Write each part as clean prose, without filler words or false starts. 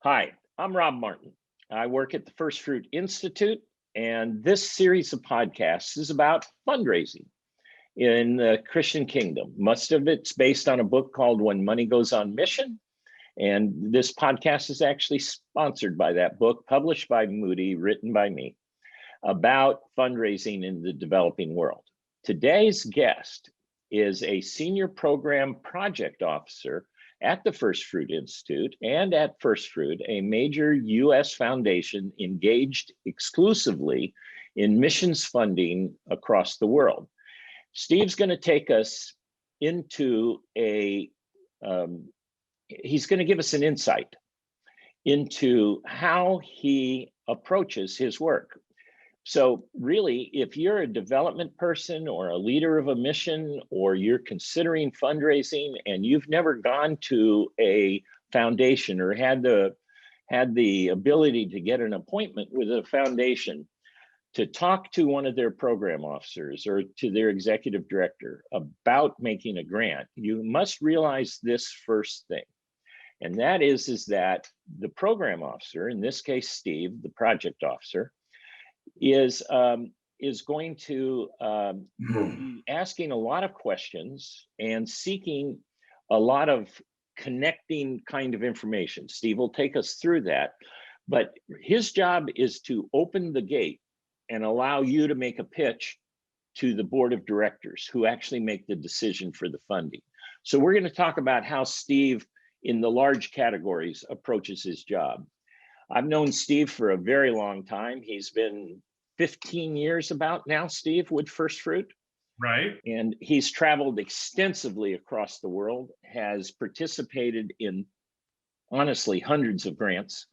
Hi, I'm Rob Martin. I work at the First Fruit Institute, and this series of podcasts is about fundraising in the Christian kingdom. Most of it's based on a book called When Money Goes on Mission. And this podcast is actually sponsored by that book, published by Moody, written by me, about fundraising in the developing world. Today's guest is a senior program project officer at the First Fruit Institute and at First Fruit, a major US foundation engaged exclusively in missions funding across the world. Steve's going to take us into he's going to give us an insight into how he approaches his work. So really, if you're a development person or a leader of a mission, or you're considering fundraising and you've never gone to a foundation or had the ability to get an appointment with a foundation to talk to one of their program officers or to their executive director about making a grant, you must realize this first thing. And that is that the program officer, in this case, Steve, the project officer, is going to be asking a lot of questions and seeking a lot of connecting kind of information. Steve will take us through that, but his job is to open the gate and allow you to make a pitch to the board of directors who actually make the decision for the funding. So we're going to talk about how Steve, in the large categories, approaches his job. I've known Steve for a very long time. He's been 15 years about now, Steve, with First Fruit. Right. And he's traveled extensively across the world, has participated in, honestly, hundreds of grants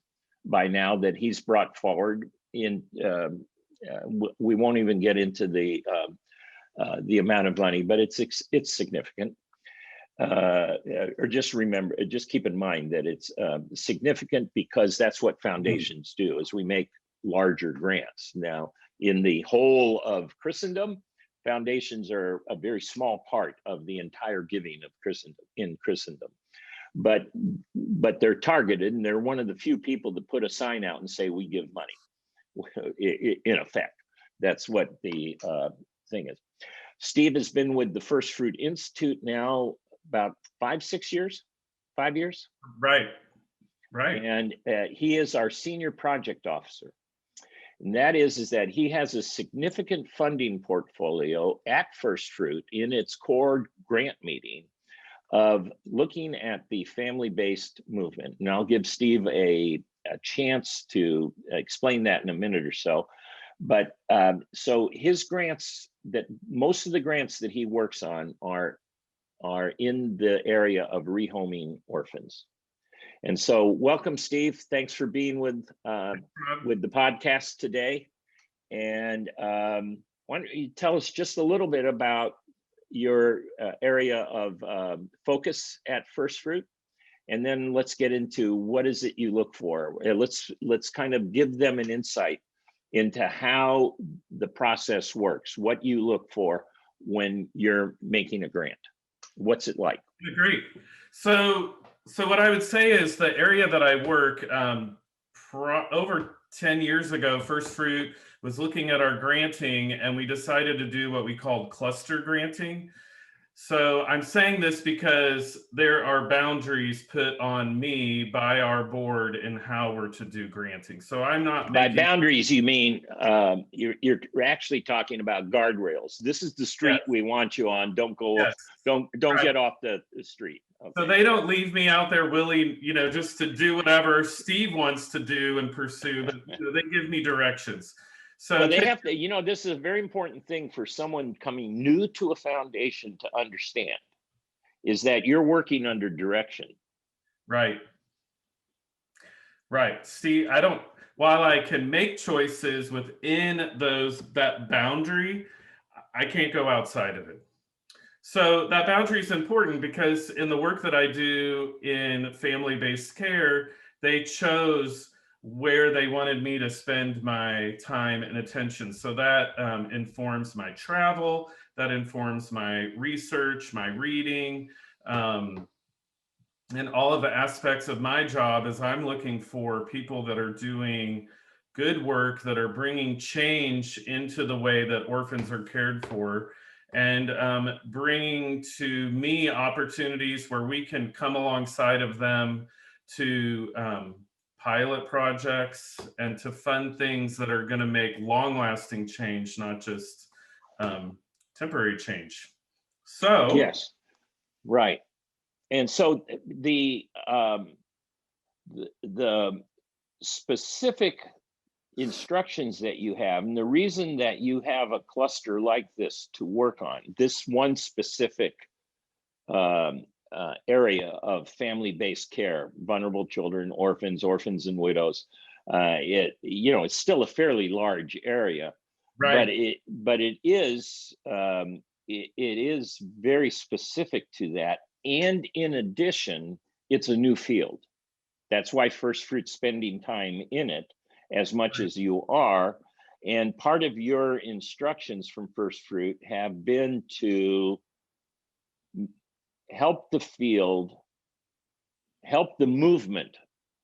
by now that he's brought forward. We won't even get into the amount of money, but it's significant. Or just keep in mind that it's significant because that's what foundations do, is we make larger grants. Now, in the whole of Christendom, foundations are a very small part of the entire giving of Christendom. But they're targeted, and they're one of the few people that put a sign out and say, we give money, in effect. That's what the thing is. Steve has been with the First Fruit Institute now about 5 years. Right. And he is our senior project officer. And that is that he has a significant funding portfolio at First Fruit in its core grant meeting of looking at the family-based movement. And I'll give Steve a chance to explain that in a minute or so. But so his grants, that most of the grants that he works on are in the area of rehoming orphans. And so welcome, Steve. Thanks for being with the podcast today. And why don't you tell us just a little bit about your area of focus at First Fruit, and then let's get into what is it you look for. Let's kind of give them an insight into how the process works, what you look for when you're making a grant. What's it like? Great. So what I would say is the area that I work, over 10 years ago, First Fruit was looking at our granting, and we decided to do what we called cluster granting. So I'm saying this because there are boundaries put on me by our board in how we're to do granting. So I'm not making... By boundaries, you mean you're actually talking about guardrails. This is the street we want you on. Don't go up, don't get off the street. Okay. So they don't leave me out there willing, just to do whatever Steve wants to do and pursue, but they give me directions. So well, they have to, this is a very important thing for someone coming new to a foundation to understand, is that you're working under direction. Right. Steve, while I can make choices within that boundary, I can't go outside of it. So that boundary is important because in the work that I do in family-based care, they chose where they wanted me to spend my time and attention. So that informs my travel, that informs my research, my reading, in all of the aspects of my job is I'm looking for people that are doing good work, that are bringing change into the way that orphans are cared for, and bringing to me opportunities where we can come alongside of them to pilot projects and to fund things that are going to make long lasting change, not just um, temporary change. So, Yes, right. And so the specific instructions that you have, and the reason that you have a cluster like this to work on, this one specific area of family-based care, vulnerable children, orphans and widows, it's still a fairly large area, but right, it is it is very specific to that, and in addition, it's a new field. That's why First Fruit's spending time in it as much right, as you are. And part of your instructions from First Fruit have been to help the field, help the movement,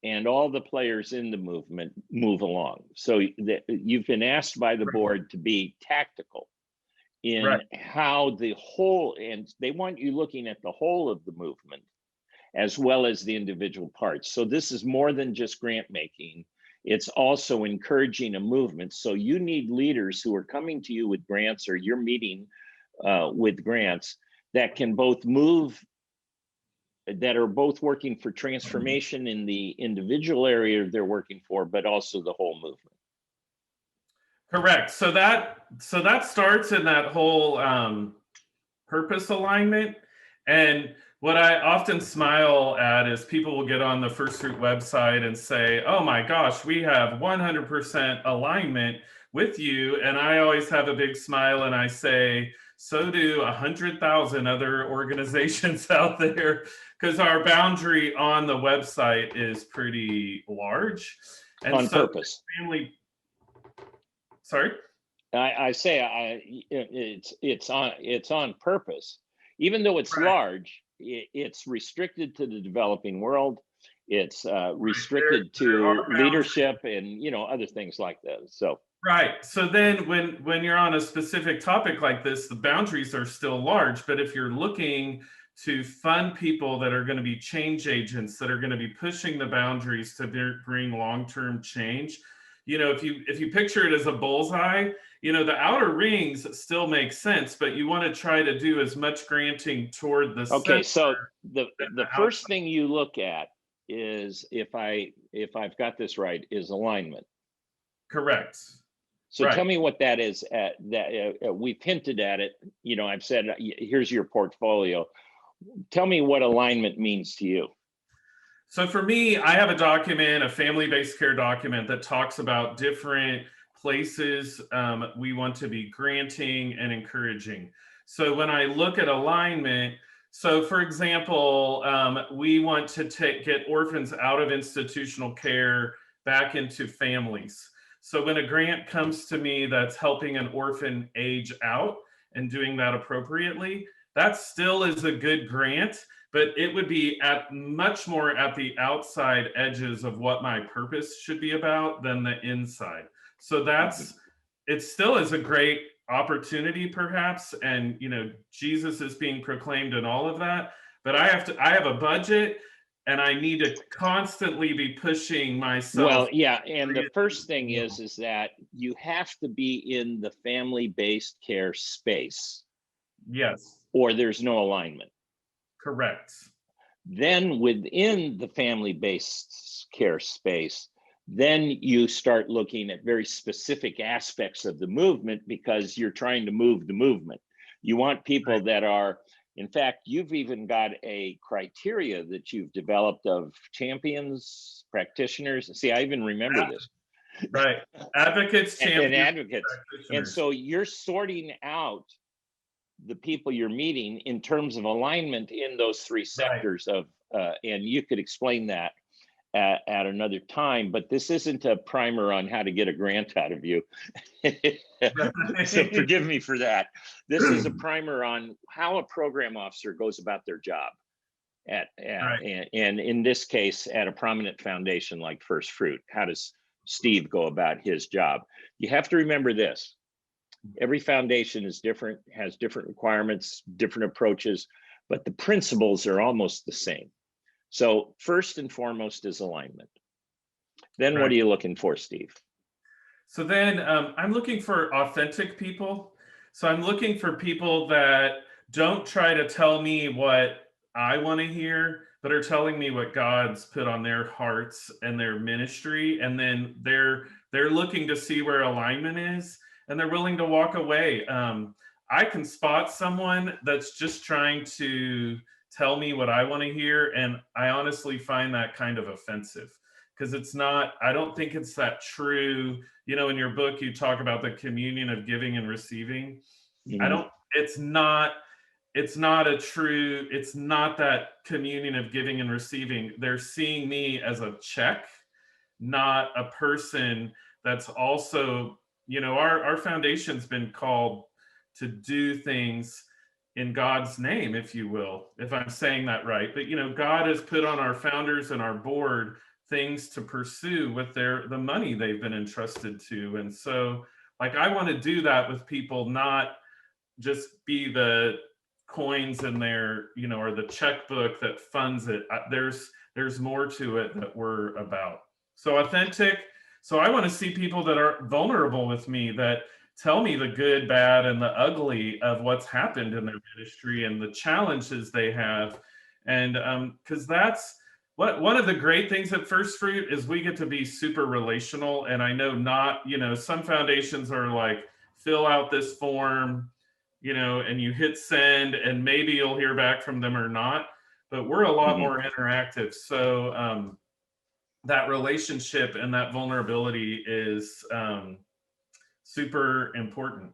and all the players in the movement move along. So you've been asked by the board to be tactical right. in how the whole, and they want you looking at the whole of the movement as well as the individual parts. So this is more than just grant making. It's also encouraging a movement. So you need leaders who are coming to you with grants, or you're meeting with grants that can both move, that are both working for transformation in the individual area they're working for, but also the whole movement. Correct. So that starts in that whole purpose alignment. And what I often smile at is people will get on the First Fruit website and say, "Oh my gosh, we have 100% alignment with you." And I always have a big smile and I say, "So do 100,000 other organizations out there," because our boundary on the website is pretty large. And On so purpose. family, sorry. I say it's on purpose. Even though it's Right. large, it's restricted to the developing world. It's There, restricted there to are boundaries. leadership and other things like that. So Right. So then when you're on a specific topic like this, the boundaries are still large, but if you're looking to fund people that are going to be change agents, that are going to be pushing the boundaries to bring long-term change, if you picture it as a bullseye, the outer rings still make sense, but you want to try to do as much granting toward the okay, center so the than the the first outside. thing you look at is, if I've got this right, is alignment. Correct. So tell Right. me what that is. We've hinted at it. I've said, here's your portfolio. Tell me what alignment means to you. So for me, I have a document, a family-based care document that talks about different places we want to be granting and encouraging. So when I look at alignment, so for example, we want to get orphans out of institutional care back into families. So when a grant comes to me that's helping an orphan age out and doing that appropriately, that still is a good grant, but it would be at much more at the outside edges of what my purpose should be about than the inside. So Mhm. it still is a great opportunity perhaps, and Jesus is being proclaimed and all of that, but I have a budget and I need to constantly be pushing myself. Well, yeah, and the first thing is that you have to be in the family-based care space, Yes, or there's no alignment. correct. Then within the family-based care space, then you start looking at very specific aspects of the movement, because you're trying to move the movement. You want people Right, that are, in fact, you've even got a criteria that you've developed of champions, practitioners. See, I even remember this, right. Advocates, and champions, advocates. And practitioners. so you're sorting out the people you're meeting in terms of alignment in those three Right. sectors of, and you could explain that at another time, but this isn't a primer on how to get a grant out of you. So Right. forgive me for that. This is a primer on how a program officer goes about their job. Right. and in this case, at a prominent foundation like First Fruit. How does Steve go about his job? You have to remember this. Every foundation is different, has different requirements, different approaches, but the principles are almost the same. So first and foremost is alignment. Then what Right. are you looking for, Steve? So then I'm looking for authentic people. So I'm looking for people that don't try to tell me what I want to hear, but are telling me what God's put on their hearts and their ministry. And then they're looking to see where alignment is, and they're willing to walk away. I can spot someone that's just trying to tell me what I want to hear, and I honestly find that kind of offensive because it's not. I don't think it's that true. In your book, you talk about the communion of giving and receiving. I Mhm. don't, it's not that communion of giving and receiving. They're seeing me as a check, not a person that's also, our foundation's been called to do things in God's name, if you will, if I'm saying that right. But, God has put on our founders and our board things to pursue with the money they've been entrusted to. And so, like, I want to do that with people, not just be the coins in there, or the checkbook that funds it. There's more to it that we're about. So authentic. So I want to see people that are vulnerable with me, that tell me the good, bad, and the ugly of what's happened in their ministry and the challenges they have. And because that's one of the great things at First Fruit is we get to be super relational. And I know some foundations are like, fill out this form, and you hit send, and maybe you'll hear back from them or not. But we're a lot Mhm. more interactive. So that relationship and that vulnerability is super important.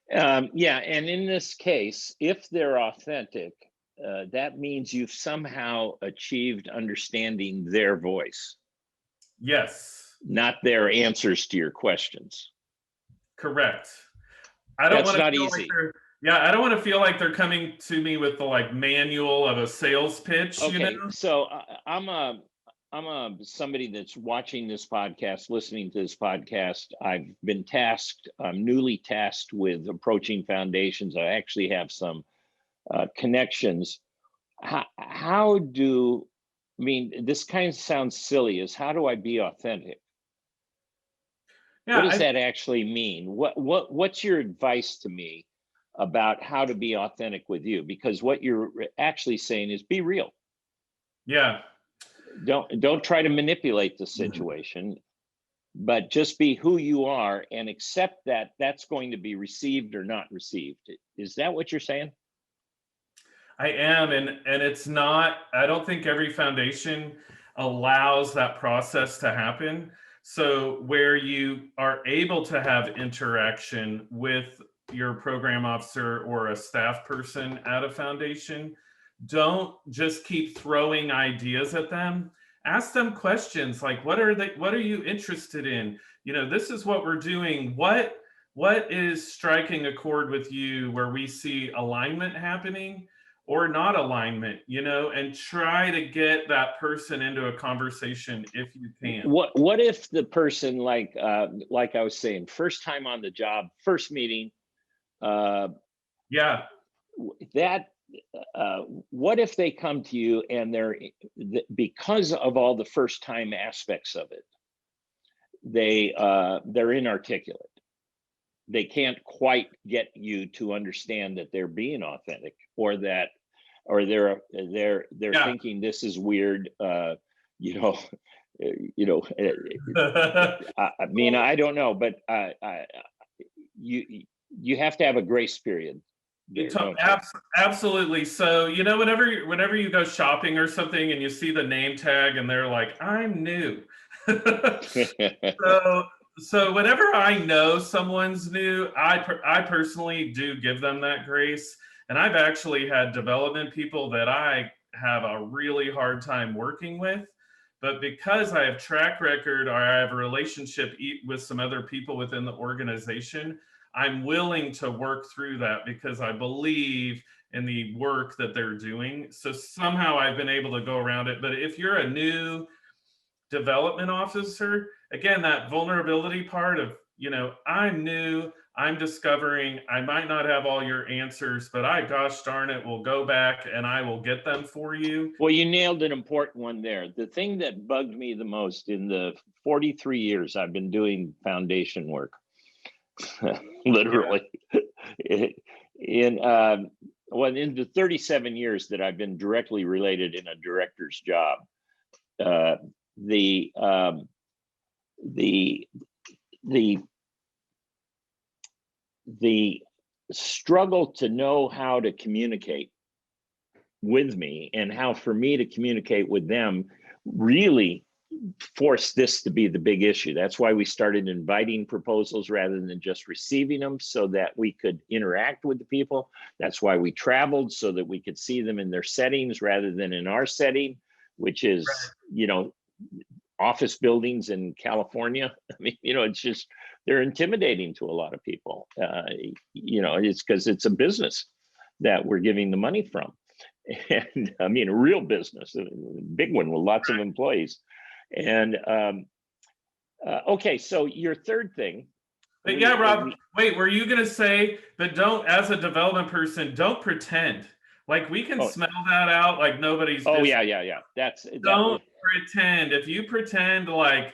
Yeah, and in this case, if they're authentic, that means you've somehow achieved understanding their voice, Yes, not their answers to your questions. correct. I don't That's want to not feel like easy. I don't want to feel like they're coming to me with the like manual of a sales pitch. Okay, so I'm somebody that's watching this podcast, listening to this podcast. I've been tasked, I'm newly tasked with approaching foundations. I actually have some connections. How do, I mean, this kind of sounds silly, is how do I be authentic? What Yeah, does that actually mean? What's your advice to me about how to be authentic with you? Because what you're actually saying is be real. yeah. Don't try to manipulate the situation, but just be who you are and accept that that's going to be received or not received. Is that what you're saying? I am, and it's not. I don't think every foundation allows that process to happen. So where you are able to have interaction with your program officer or a staff person at a foundation, don't just keep throwing ideas at them. Ask them questions like, what are you interested in? This is what we're doing. What is striking a chord with you where we see alignment happening or not alignment, and try to get that person into a conversation if you can. What if the person, like I was saying, first time on the job, first meeting, uh, Yeah. that what if they come to you and because of all the first time aspects of it, they're inarticulate. They can't quite get you to understand that they're being authentic, or they're Yeah. thinking this is weird. You know, you know. I mean, I don't know, but you have to have a grace period there, don't you? Absolutely. So, whenever you go shopping or something and you see the name tag and they're like, I'm new. So, so whenever I know someone's new, I personally do give them that grace. And I've actually had development people that I have a really hard time working with. But because I have track record or I have a relationship with some other people within the organization, I'm willing to work through that because I believe in the work that they're doing. So somehow I've been able to go around it. But if you're a new development officer, again, that vulnerability part of, I'm new, I'm discovering, I might not have all your answers, but gosh darn it, will go back and I will get them for you. Well, you nailed an important one there. The thing that bugged me the most in the 43 years I've been doing foundation work, literally, in the 37 years that I've been directly related in a director's job, the struggle to know how to communicate with me and how for me to communicate with them really forced this to be the big issue. That's why we started inviting proposals rather than just receiving them, so that we could interact with the people. That's why we traveled, so that we could see them in their settings rather than in our setting, which is, office buildings in California. I mean, it's just, they're intimidating to a lot of people. It's because it's a business that we're giving the money from. And I mean, a real business, a big one with lots of employees. And okay, so your third thing. But Rob, wait, were you going to say that as a development person, don't pretend? Like, we can smell that out like nobody's business. Yeah. Don't pretend. If you pretend, like,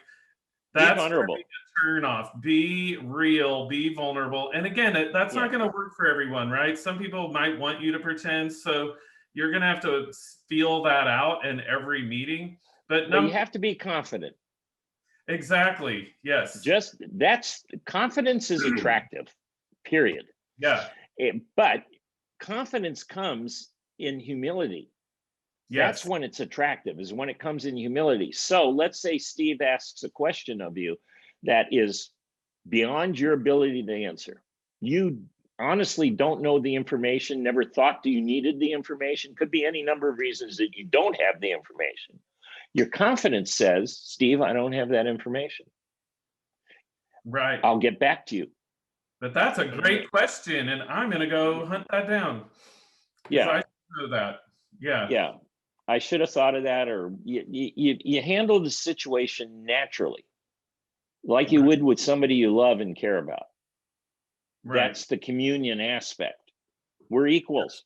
that's vulnerable. A turn off. Be real, be vulnerable. And again, that's not going to work for everyone, right? Some people might want you to pretend. So you're going to have to feel that out in every meeting. But you have to be confident. Exactly. Yes. Confidence is attractive, period. Yeah. But confidence comes in humility. Yes. That's when it's attractive, is when it comes in humility. So let's say Steve asks a question of you that is beyond your ability to answer. You honestly don't know the information, never thought you needed the information. Could be any number of reasons that you don't have the information. Your confidence says, Steve, I don't have that information. Right. I'll get back to you. But that's a great question, and I'm going to go hunt that down. Yeah. I know that. Yeah. Yeah. I should have thought of that, or you handle the situation naturally, like you would with somebody you love and care about. Right. That's the communion aspect. We're equals.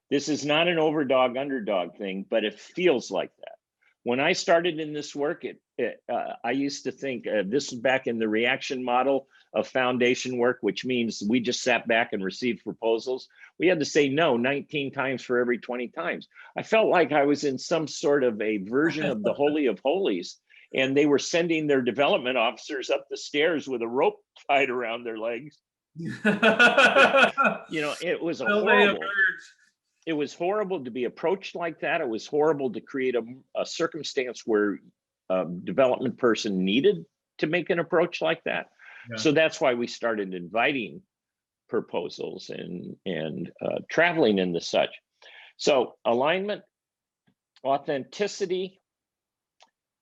This is not an overdog, underdog thing, but it feels like that. When I started in this work, I used to think, this was back in the reaction model of foundation work, which means we just sat back and received proposals. We had to say no 19 times for every 20 times. I felt like I was in some sort of a version of the Holy of Holies, and they were sending their development officers up the stairs with a rope tied around their legs. It was horrible. It was horrible to be approached like that. It was horrible to create a circumstance where a development person needed to make an approach like that. Yeah. So that's why we started inviting proposals and traveling into such. So alignment, authenticity,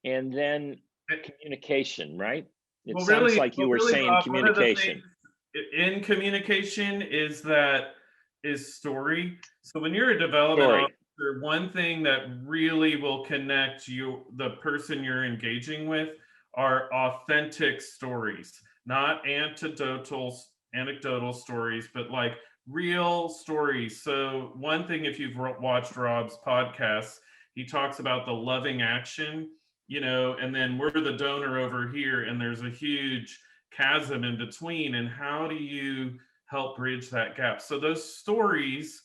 and then communication, right? It sounds like you were saying communication. In communication is story. So when you're a development officer, one thing that really will connect the person you're engaging with, are authentic stories, not anecdotal stories, but like real stories. So one thing, if you've watched Rob's podcast, he talks about the loving action, and then we're the donor over here, and there's a huge chasm in between. And how do you help bridge that gap? So those stories,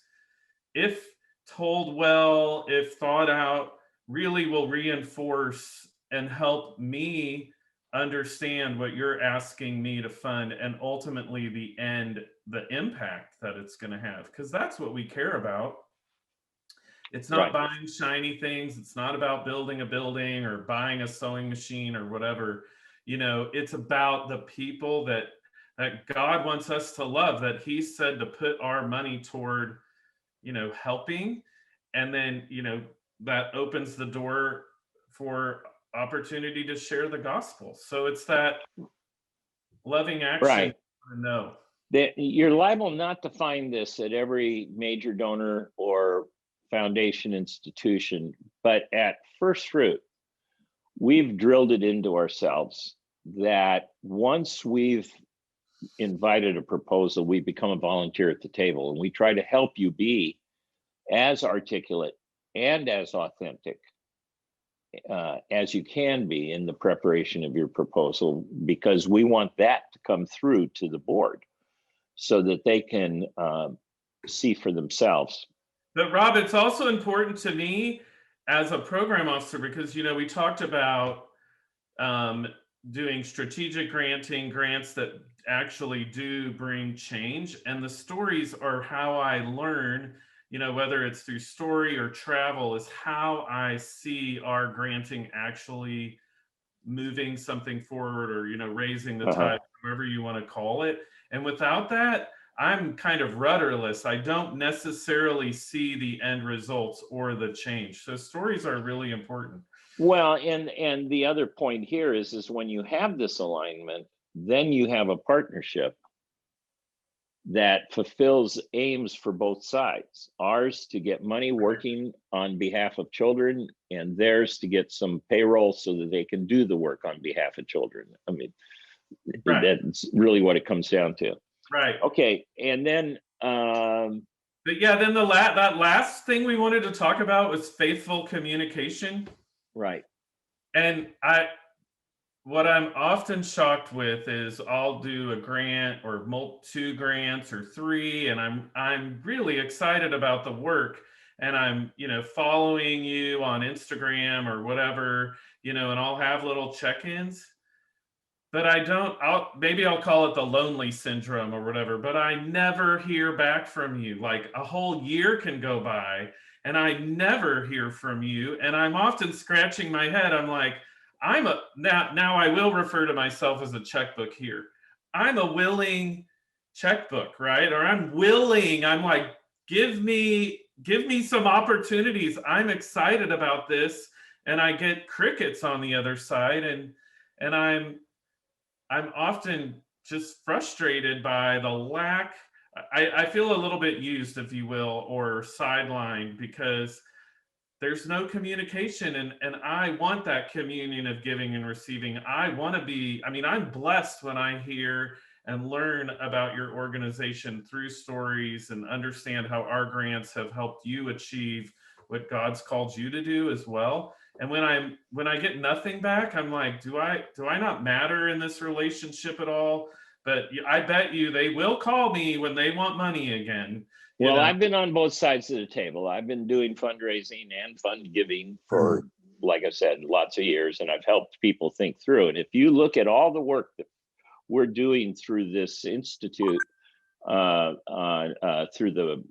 if told well, if thought out, really will reinforce and help me understand what you're asking me to fund, and ultimately the impact that it's going to have, because that's what we care about. It's not buying shiny things. It's not about building a building or buying a sewing machine or whatever. It's about the people that God wants us to love, that he said to put our money toward, helping. And then, that opens the door for opportunity to share the gospel. So it's that loving action. Right. No. You're liable not to find this at every major donor or foundation institution, but at First Fruit, we've drilled it into ourselves that once we've invited a proposal, we become a volunteer at the table, and we try to help you be as articulate and as authentic as you can be in the preparation of your proposal, because we want that to come through to the board so that they can see for themselves. But Rob, it's also important to me as a program officer, because, we talked about doing strategic granting, grants that actually do bring change. And the stories are how I learn, whether it's through story or travel, is how I see our granting actually moving something forward, or, raising the tide, whatever you want to call it. And without that, I'm kind of rudderless. I don't necessarily see the end results or the change. So stories are really important. Well, and the other point here is when you have this alignment, then you have a partnership that fulfills aims for both sides. Ours to get money working on behalf of children, and theirs to get some payroll so that they can do the work on behalf of children. I mean, that's really what it comes down to. Right. Okay, and then but yeah, then that last thing we wanted to talk about was faithful communication. Right. And what I'm often shocked with is I'll do a grant or 2 grants or 3, and I'm really excited about the work, and I'm following you on Instagram or whatever, and I'll have little check-ins. But maybe I'll call it the lonely syndrome or whatever, but I never hear back from you. Like a whole year can go by and I never hear from you. And I'm often scratching my head. I'm like, now I will refer to myself as a checkbook here. I'm a willing checkbook, right? Or I'm like, give me some opportunities. I'm excited about this. And I get crickets on the other side. And I'm often just frustrated by the lack. I feel a little bit used, if you will, or sidelined, because there's no communication. And I want that communion of giving and receiving. I'm blessed when I hear and learn about your organization through stories and understand how our grants have helped you achieve what God's called you to do as well. And when I get nothing back, I'm like, do I not matter in this relationship at all? But I bet you they will call me when they want money again. Well, I've been on both sides of the table. I've been doing fundraising and fund giving for, like I said, lots of years, and I've helped people think through. And if you look at all the work that we're doing through this institute, through the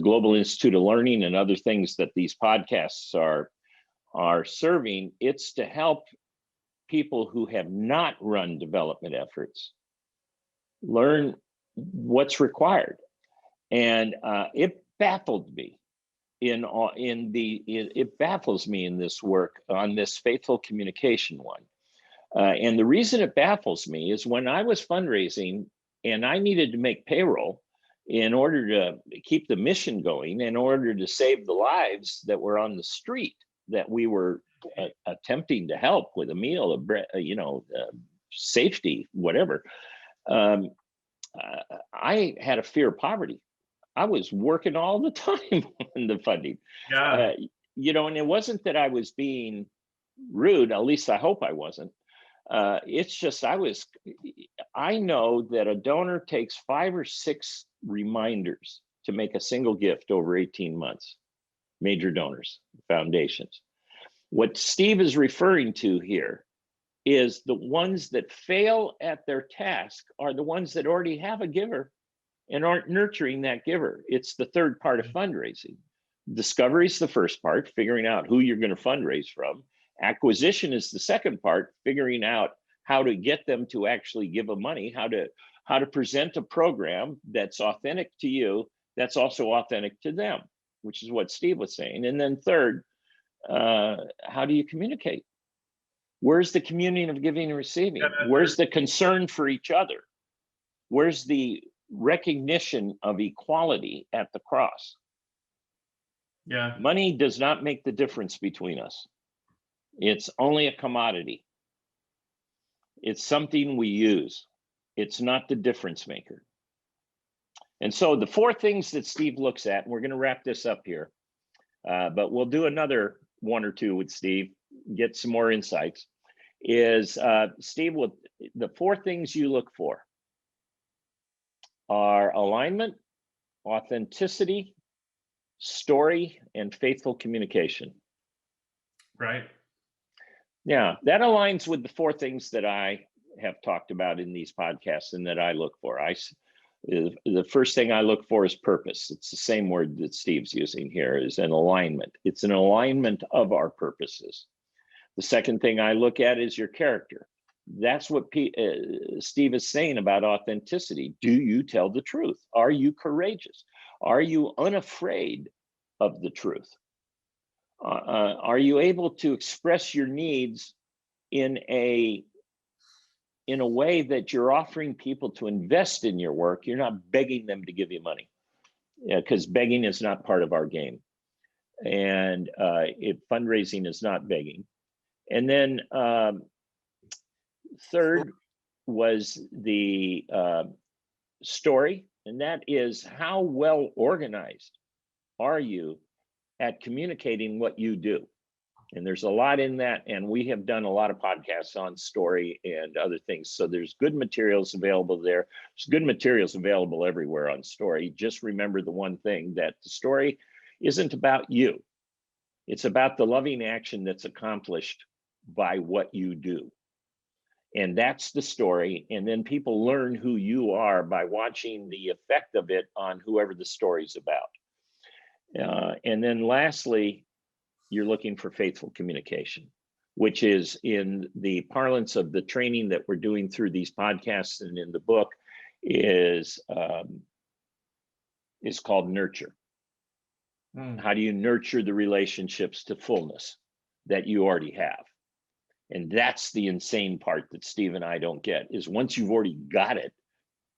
Global Institute of Learning and other things that these podcasts are serving, it's to help people who have not run development efforts learn what's required. And it baffled me it baffles me in this work on this faithful communication one. And the reason it baffles me is when I was fundraising and I needed to make payroll in order to keep the mission going, in order to save the lives that were on the street that we were attempting to help with a meal, safety, whatever. I had a fear of poverty. I was working all the time on the funding. Yeah. And it wasn't that I was being rude, at least I hope I wasn't. It's just I know that a donor takes 5 or 6 reminders to make a single gift over 18 months, major donors, foundations. What Steve is referring to here is the ones that fail at their task are the ones that already have a giver and aren't nurturing that giver. It's the third part of fundraising. Discovery is the first part, figuring out who you're going to fundraise from. Acquisition is the second part, figuring out how to get them to actually give a money, how to present a program that's authentic to you, that's also authentic to them, which is what Steve was saying. And then third, how do you communicate? Where's the communion of giving and receiving? Where's the concern for each other? Where's the recognition of equality at the cross? Yeah. Money does not make the difference between us. It's only a commodity. It's something we use. It's not the difference maker. And so the four things that Steve looks at, and we're going to wrap this up here, but we'll do another one or two with Steve, get some more insights, is Steve, the four things you look for are alignment, authenticity, story, and faithful communication. Right. Yeah, that aligns with the four things that I have talked about in these podcasts and that I look for. The first thing I look for is purpose. It's the same word that Steve's using here, is an alignment. It's an alignment of our purposes. The second thing I look at is your character. That's what Steve is saying about authenticity. Do you tell the truth? Are you courageous? Are you unafraid of the truth? Are you able to express your needs in a way that you're offering people to invest in your work? You're not begging them to give you money, because begging is not part of our game. And fundraising is not begging. And then third was the story, and that is, how well organized are you at communicating what you do? And there's a lot in that, and we have done a lot of podcasts on story and other things. So there's good materials available there. There's good materials available everywhere on story. Just remember the one thing, that the story isn't about you. It's about the loving action that's accomplished by what you do. And that's the story. And then people learn who you are by watching the effect of it on whoever the story's about. And then lastly, you're looking for faithful communication, which is, in the parlance of the training that we're doing through these podcasts and in the book, is called nurture. How do you nurture the relationships to fullness that you already have? And that's the insane part that Steve and I don't get, is once you've already got it,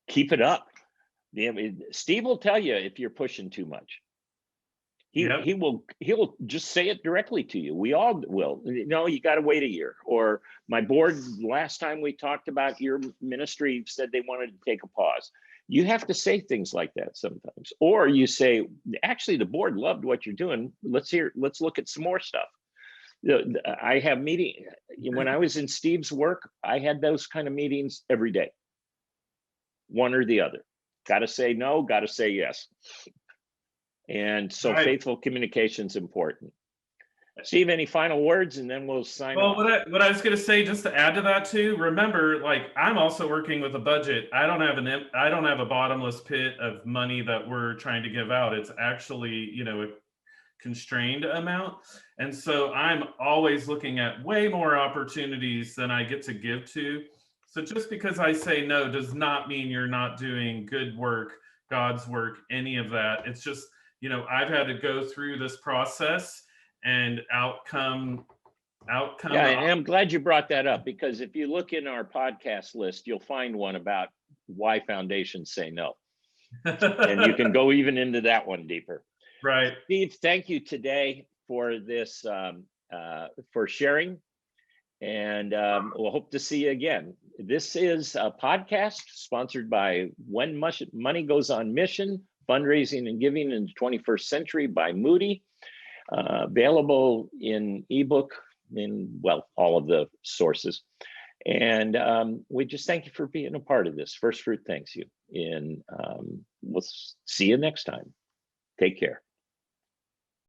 keep it up. Steve will tell you if you're pushing too much. He'll just say it directly to you. We all will. No, you got to wait a year. Or my board, last time we talked about your ministry, said they wanted to take a pause. You have to say things like that sometimes. Or you say, actually, the board loved what you're doing. Let's look at some more stuff. I have meetings. When I was in Steve's work, I had those kind of meetings every day. One or the other. Got to say no, got to say yes. And so faithful communication is important. Steve, any final words, and then we'll sign off. What I was going to say, just to add to that too, remember, like, I'm also working with a budget. I don't have a bottomless pit of money that we're trying to give out. It's actually, a constrained amount. And so I'm always looking at way more opportunities than I get to give to. So just because I say no does not mean you're not doing good work, God's work, any of that. It's just, I've had to go through this process, and outcome. Yeah, and I'm glad you brought that up, because if you look in our podcast list, you'll find one about why foundations say no. And you can go even into that one deeper. Right. Steve, thank you today for this, for sharing. And we'll hope to see you again. This is a podcast sponsored by When Money Goes on Mission, Fundraising and Giving in the 21st Century by Moody. Available in ebook, all of the sources. And we just thank you for being a part of this. First Fruit thanks you. And we'll see you next time. Take care.